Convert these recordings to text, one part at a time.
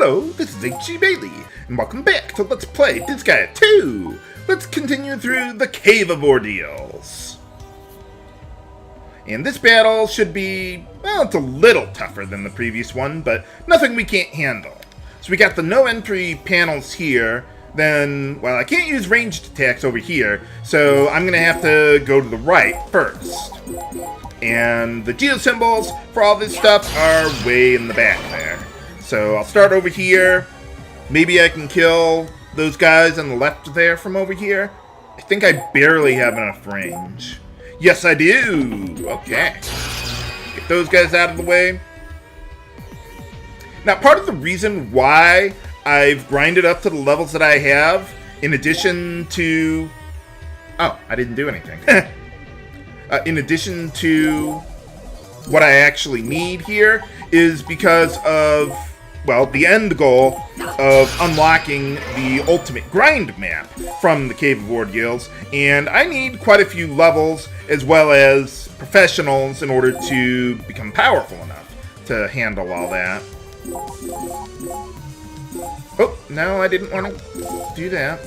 Hello, this is H.G. Bailey, and welcome back to Let's Play Disgaea 2! Let's continue through the Cave of Ordeals. And this battle should be, well, it's a little tougher than the previous one, but nothing we can't handle. So we got the no entry panels here, then, well, I can't use ranged attacks over here, so I'm gonna have to go to the right first. And the geosymbols for all this stuff are way in the back there. So I'll start over here. Maybe I can kill those guys on the left there from over here. I think I barely have enough range. Yes, I do! Okay. Get those guys out of the way. Now, part of the reason why I've grinded up to the levels that I have, in addition to... Oh, I didn't do anything. In addition to what I actually need here, is because of, well, the end goal of unlocking the ultimate grind map from the Cave of Ordeals, and I need quite a few levels as well as professionals in order to become powerful enough to handle all that. Oh, no, I didn't want to do that.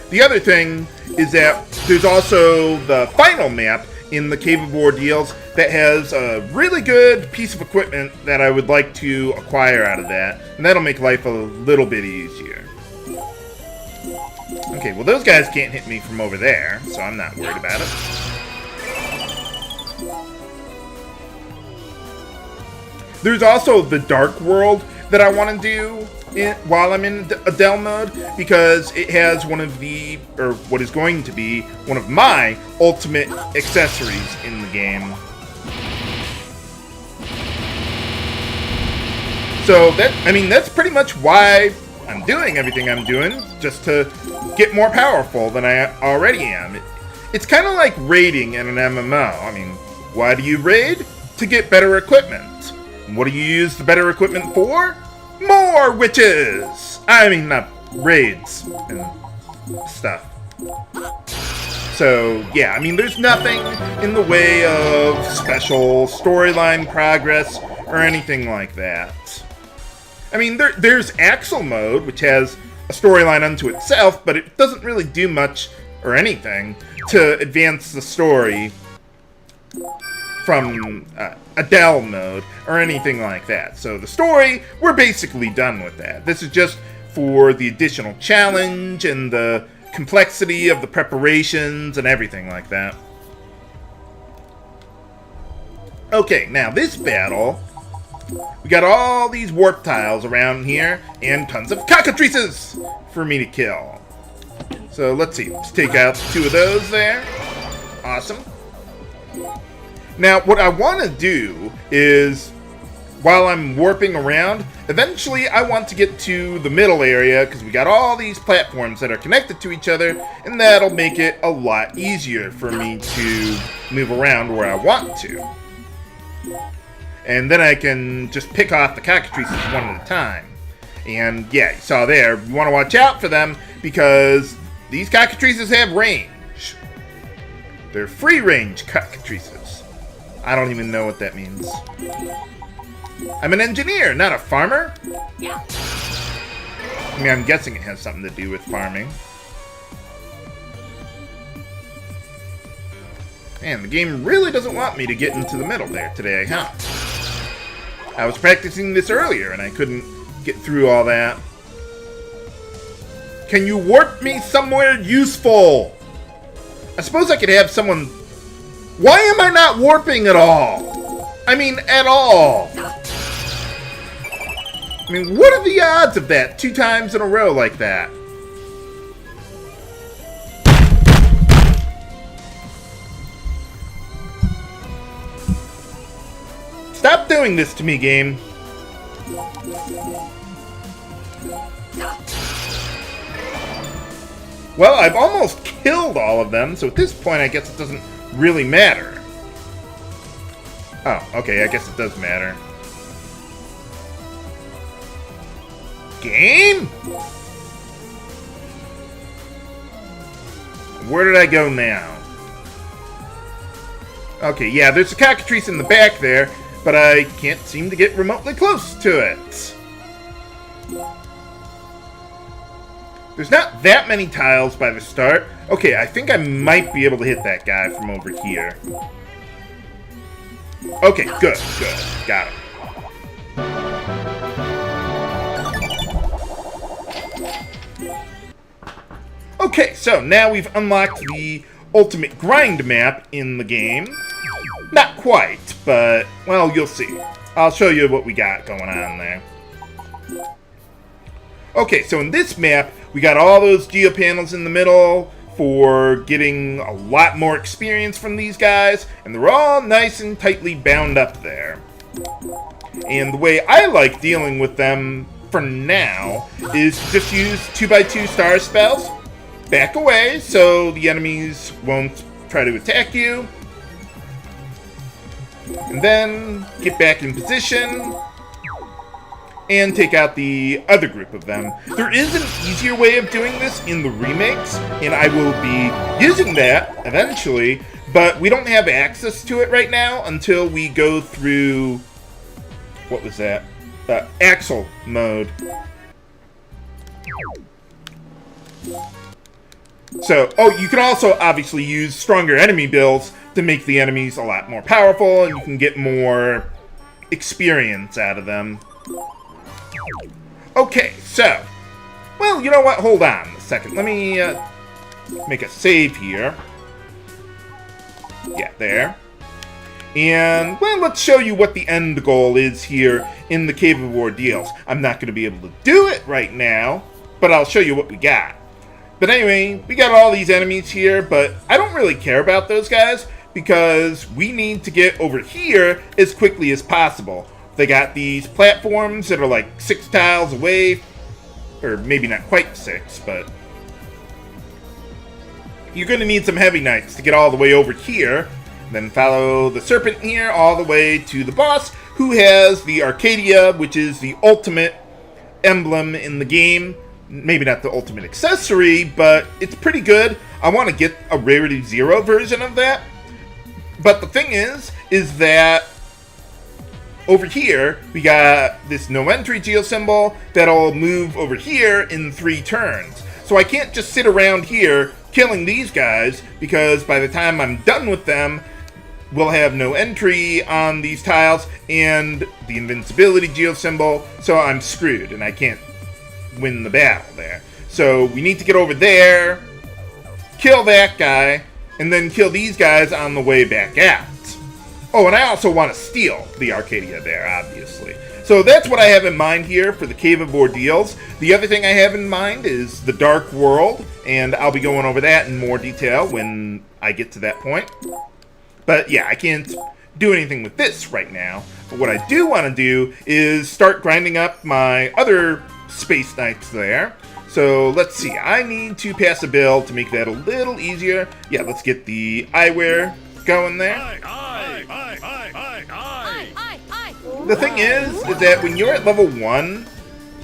The other thing is that there's also the final map in the Cave of Ordeals that has a really good piece of equipment that I would like to acquire out of that, and that'll make life a little bit easier. Okay, well those guys can't hit me from over there, so I'm not worried about it. There's also the Dark World that I want to do while I'm in Adele mode, because it has one of the, or what is going to be, one of my ultimate accessories in the game. So that's pretty much why I'm doing everything I'm doing, just to get more powerful than I already am. It's kind of like raiding in an MMO. I mean, why do you raid? To get better equipment. And what do you use the better equipment for? More witches! I mean, not raids and stuff. So, yeah, I mean, there's nothing in the way of special storyline progress or anything like that. I mean, there's Axle mode, which has a storyline unto itself, but it doesn't really do much or anything to advance the story from Adele mode or anything like that. So the story, we're basically done with that. This is just for the additional challenge and the complexity of the preparations and everything like that. Okay, now this battle, we got all these warp tiles around here and tons of cockatrices for me to kill. So let's see, let's take out 2 of those there. Awesome. Now, what I want to do is, while I'm warping around, eventually I want to get to the middle area, because we got all these platforms that are connected to each other, and that'll make it a lot easier for me to move around where I want to. And then I can just pick off the cockatrices one at a time. And yeah, you saw there, you want to watch out for them, because these cockatrices have range. They're free-range cockatrices. I don't even know what that means. I'm an engineer, not a farmer. I mean, I'm guessing it has something to do with farming. Man, the game really doesn't want me to get into the middle there today, huh? I was practicing this earlier and I couldn't get through all that. Can you warp me somewhere useful? I suppose I could have someone... Why am I not warping at all? I mean, at all. I mean, what are the odds of that 2 times in a row like that? Stop doing this to me, game. Well, I've almost killed all of them, so at this point I guess it doesn't really matter. Oh, okay, I guess it does matter. Game? Where did I go now? Okay, yeah, there's a cockatrice in the back there, but I can't seem to get remotely close to it. There's not that many tiles by the start. Okay, I think I might be able to hit that guy from over here. Okay, good. Got him. Okay, so now we've unlocked the ultimate grind map in the game. Not quite, but, well, you'll see. I'll show you what we got going on there. Okay, so in this map, we got all those geopanels in the middle for getting a lot more experience from these guys, and they're all nice and tightly bound up there. And the way I like dealing with them for now is to just use 2x2 star spells. Back away so the enemies won't try to attack you. And then get back in position and take out the other group of them. There is an easier way of doing this in the remakes, and I will be using that eventually, but we don't have access to it right now until we go through, what was that? Axle mode. So, you can also obviously use stronger enemy builds to make the enemies a lot more powerful, and you can get more experience out of them. Okay, so, well, you know what? Hold on a second. Let me make a save here. Yeah, there. And, well, let's show you what the end goal is here in the Cave of Ordeals. I'm not going to be able to do it right now, but I'll show you what we got. But anyway, we got all these enemies here, but I don't really care about those guys because we need to get over here as quickly as possible. They got these platforms that are like 6 tiles away, or maybe not quite 6, but you're going to need some heavy knights to get all the way over here. Then follow the serpent here all the way to the boss, who has the Arcadia, which is the ultimate emblem in the game. Maybe not the ultimate accessory, but it's pretty good. I want to get a rarity 0 version of that. But the thing is that over here, we got this no entry geo symbol that'll move over here in 3 turns. So I can't just sit around here killing these guys, because by the time I'm done with them, we'll have no entry on these tiles and the invincibility geo symbol, so I'm screwed and I can't win the battle there. So we need to get over there, kill that guy, and then kill these guys on the way back out. Oh, and I also want to steal the Arcadia there, obviously. So that's what I have in mind here for the Cave of Ordeals. The other thing I have in mind is the Dark World, and I'll be going over that in more detail when I get to that point. But yeah, I can't do anything with this right now. But what I do want to do is start grinding up my other Space Knights there. So let's see, I need to pass a bill to make that a little easier. Yeah, let's get the eyewear going there. The thing is that when you're at level 1,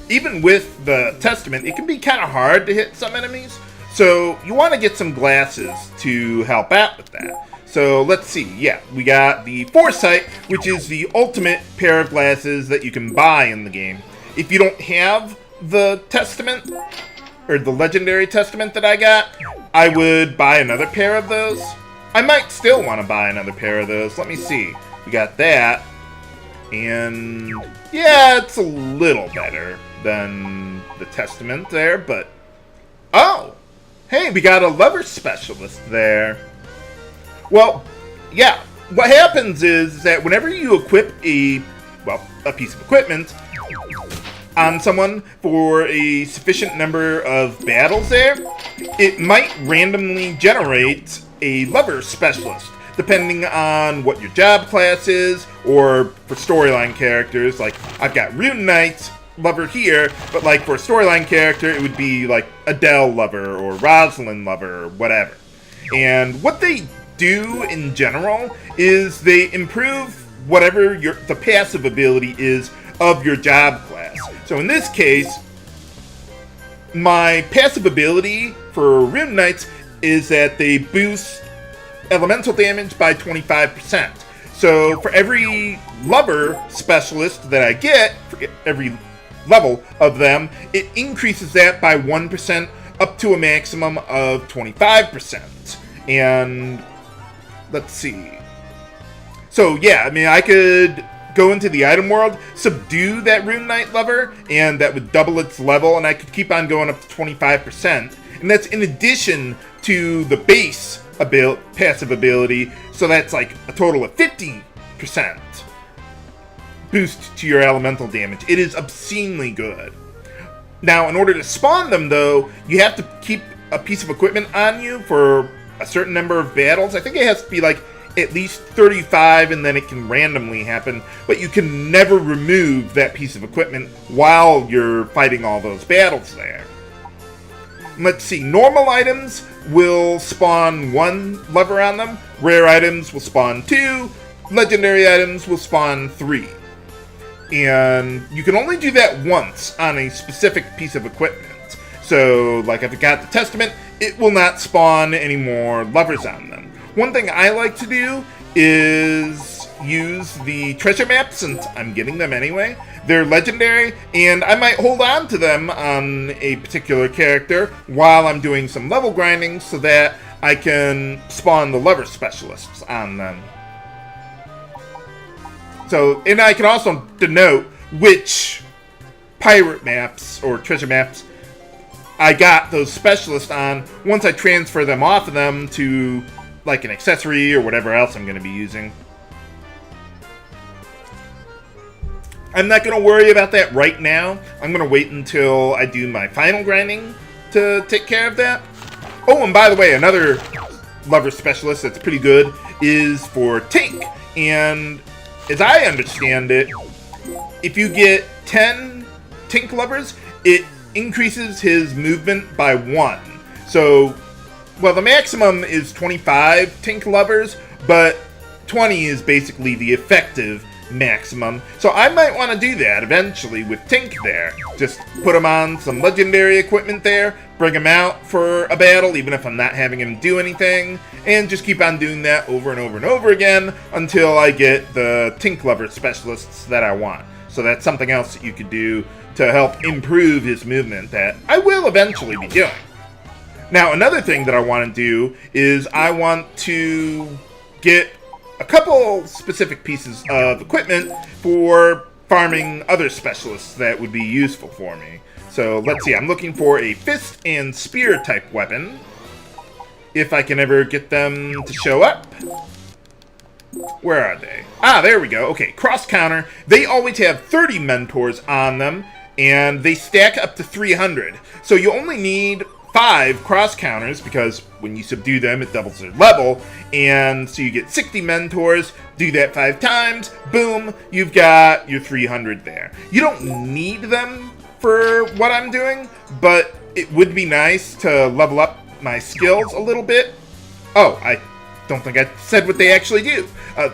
even with the Testament, it can be kind of hard to hit some enemies. So you want to get some glasses to help out with that. So let's see, yeah, we got the Foresight, which is the ultimate pair of glasses that you can buy in the game. If you don't have the Testament, or the Legendary Testament that I got, I would buy another pair of those. I might still want to buy another pair of those. Let me see. We got that. And yeah, it's a little better than the Testament there, but oh, hey, we got a lever specialist there. Well, yeah, what happens is that whenever you equip a piece of equipment on someone for a sufficient number of battles there, it might randomly generate a lever specialist, depending on what your job class is, or for storyline characters. Like, I've got Rune Knight lever here, but like for a storyline character, it would be like Adele lever, or Rosalind lever, or whatever. And what they do in general is they improve whatever the passive ability is of your job class. So in this case, my passive ability for Rune Knights is that they boost elemental damage by 25%. So for every lover specialist that I get, for every level of them, it increases that by 1% up to a maximum of 25%. And let's see. So yeah, I mean, I could go into the item world, subdue that Rune Knight lover, and that would double its level, and I could keep on going up to 25%. And that's in addition to the base passive ability, so that's like a total of 50% boost to your elemental damage. It is obscenely good. Now, in order to spawn them, though, you have to keep a piece of equipment on you for a certain number of battles. I think it has to be like at least 35, and then it can randomly happen, but you can never remove that piece of equipment while you're fighting all those battles there. Let's see, normal items will spawn 1 lever on them, rare items will spawn 2, legendary items will spawn 3. And you can only do that once on a specific piece of equipment. So, like if it got the Testament, it will not spawn any more levers on them. One thing I like to do is use the treasure maps, since I'm getting them anyway. They're legendary, and I might hold on to them on a particular character while I'm doing some level grinding so that I can spawn the lever specialists on them. So, and I can also denote which pirate maps or treasure maps I got those specialists on once I transfer them off of them to like an accessory or whatever else I'm going to be using. I'm not going to worry about that right now. I'm going to wait until I do my final grinding to take care of that. Oh, and by the way, another lever specialist that's pretty good is for Tink. And as I understand it, if you get 10 Tink levers, it increases his movement by 1. So, well, the maximum is 25 Tink levers, but 20 is basically the effective maximum. So I might want to do that eventually with Tink there. Just put him on some legendary equipment there, bring him out for a battle, even if I'm not having him do anything, and just keep on doing that over and over and over again until I get the Tink lever specialists that I want. So that's something else that you could do to help improve his movement that I will eventually be doing. Now, another thing that I want to do is I want to get a couple specific pieces of equipment for farming other specialists that would be useful for me. So let's see, I'm looking for a fist and spear type weapon, if I can ever get them to show up. Where are they? Ah, there we go. Okay, cross counter. They always have 30 mentors on them, and they stack up to 300. So you only need 5 cross counters, because when you subdue them, it doubles their level, and so you get 60 mentors, do that 5 times, boom, you've got your 300 there. You don't need them for what I'm doing, but it would be nice to level up my skills a little bit. Oh, I don't think I said what they actually do.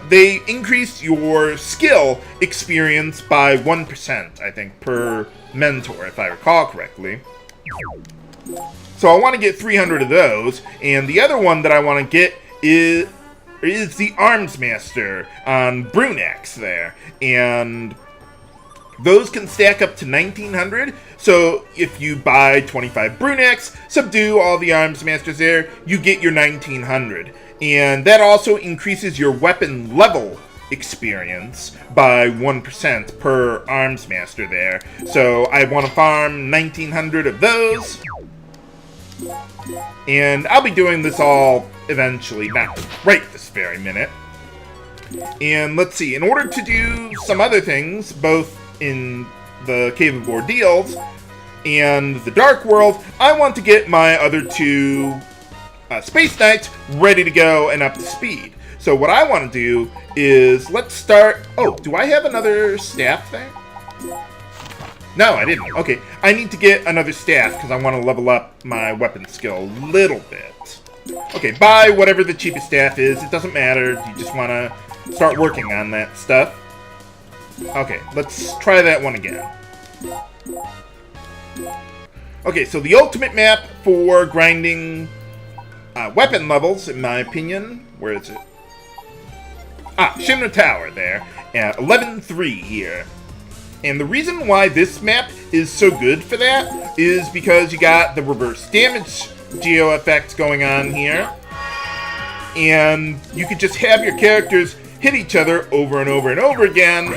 They increase your skill experience by 1%, I think, per mentor, if I recall correctly. So I want to get 300 of those, and the other one that I want to get is the Armsmaster on Bruenacks there, and those can stack up to 1900, so if you buy 25 Bruenacks, subdue all the Armsmasters there, you get your 1900, and that also increases your weapon level experience by 1% per Armsmaster there, so I want to farm 1900 of those. And I'll be doing this all eventually, not right this very minute. And let's see, in order to do some other things, both in the Cave of Ordeals and the Dark World, I want to get my other 2 Space Knights ready to go and up to speed. So what I want to do is, let's start... Oh, do I have another staff there? No, I didn't. Okay, I need to get another staff because I want to level up my weapon skill a little bit. Okay, buy whatever the cheapest staff is. It doesn't matter. You just want to start working on that stuff. Okay, let's try that one again. Okay, so the ultimate map for grinding weapon levels, in my opinion. Where is it? Shinra Tower there, at 11-3 here. And the reason why this map is so good for that is because you got the reverse damage geo effect going on here. And you could just have your characters hit each other over and over and over again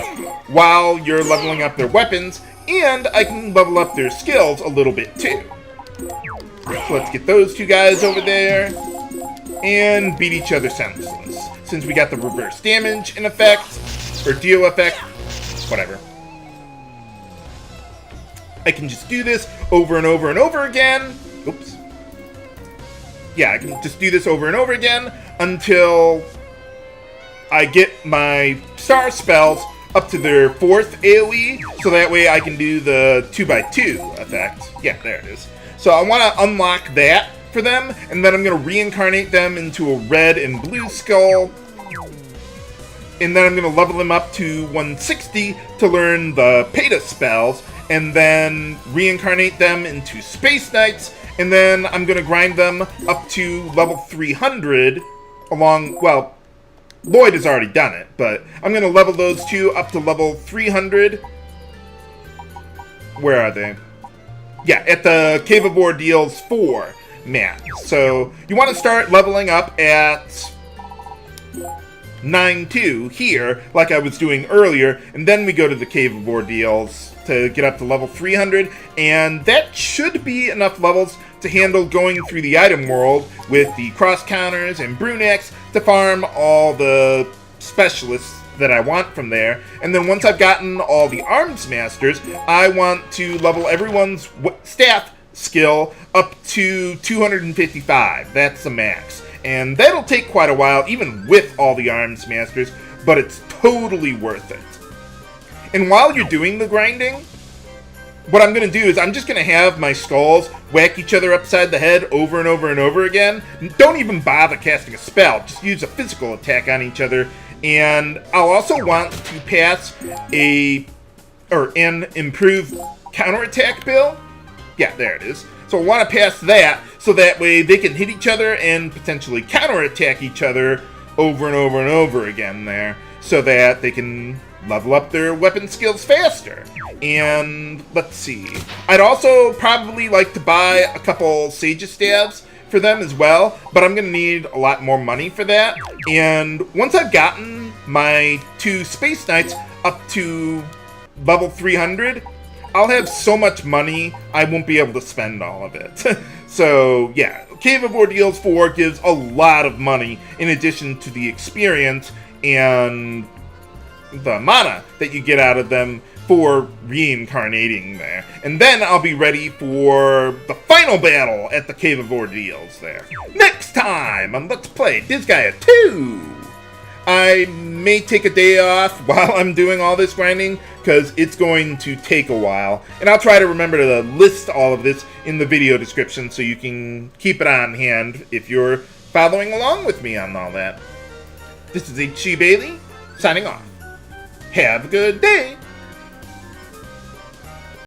while you're leveling up their weapons, and I can level up their skills a little bit too. So let's get those two guys over there and beat each other senseless. Since we got the reverse damage in effect, or deal effect, whatever. I can just do this over and over and over again. Oops. Yeah, I can just do this over and over again until I get my star spells up to their 4th AoE, so that way I can do the 2x2 effect. Yeah, there it is. So I want to unlock that for them, and then I'm going to reincarnate them into a red and blue skull. And then I'm going to level them up to 160 to learn the Peta spells, and then reincarnate them into Space Knights, and then I'm going to grind them up to level 300 along, well, Lloyd has already done it, but I'm going to level those two up to level 300. Where are they? Yeah, at the Cave of Ordeals 4 map. So you want to start leveling up at 9-2 here, like I was doing earlier, and then we go to the Cave of Ordeals to get up to level 300, and that should be enough levels to handle going through the item world with the cross counters and Bruenacks to farm all the specialists that I want from there. And then once I've gotten all the Armsmasters, I want to level everyone's staff skill up to 255. That's the max. And that'll take quite a while, even with all the Armsmasters, but it's totally worth it. And while you're doing the grinding, what I'm going to do is I'm just going to have my skulls whack each other upside the head over and over and over again. Don't even bother casting a spell. Just use a physical attack on each other. And I'll also want to pass an improved counterattack bill. Yeah, there it is. So I want to pass that so that way they can hit each other and potentially counterattack each other over and over and over again there, so that they can level up their weapon skills faster. And let's see, I'd also probably like to buy a couple Sage Staves for them as well, but I'm going to need a lot more money for that. And once I've gotten my 2 Space Knights up to level 300, I'll have so much money, I won't be able to spend all of it. So, yeah, Cave of Ordeals 4 gives a lot of money in addition to the experience and the mana that you get out of them for reincarnating there. And then I'll be ready for the final battle at the Cave of Ordeals there. Next time on Let's Play Disgaea 2! I may take a day off while I'm doing all this grinding, because it's going to take a while. And I'll try to remember to list all of this in the video description so you can keep it on hand if you're following along with me on all that. This is H.C. Bailey, signing off. Have a good day!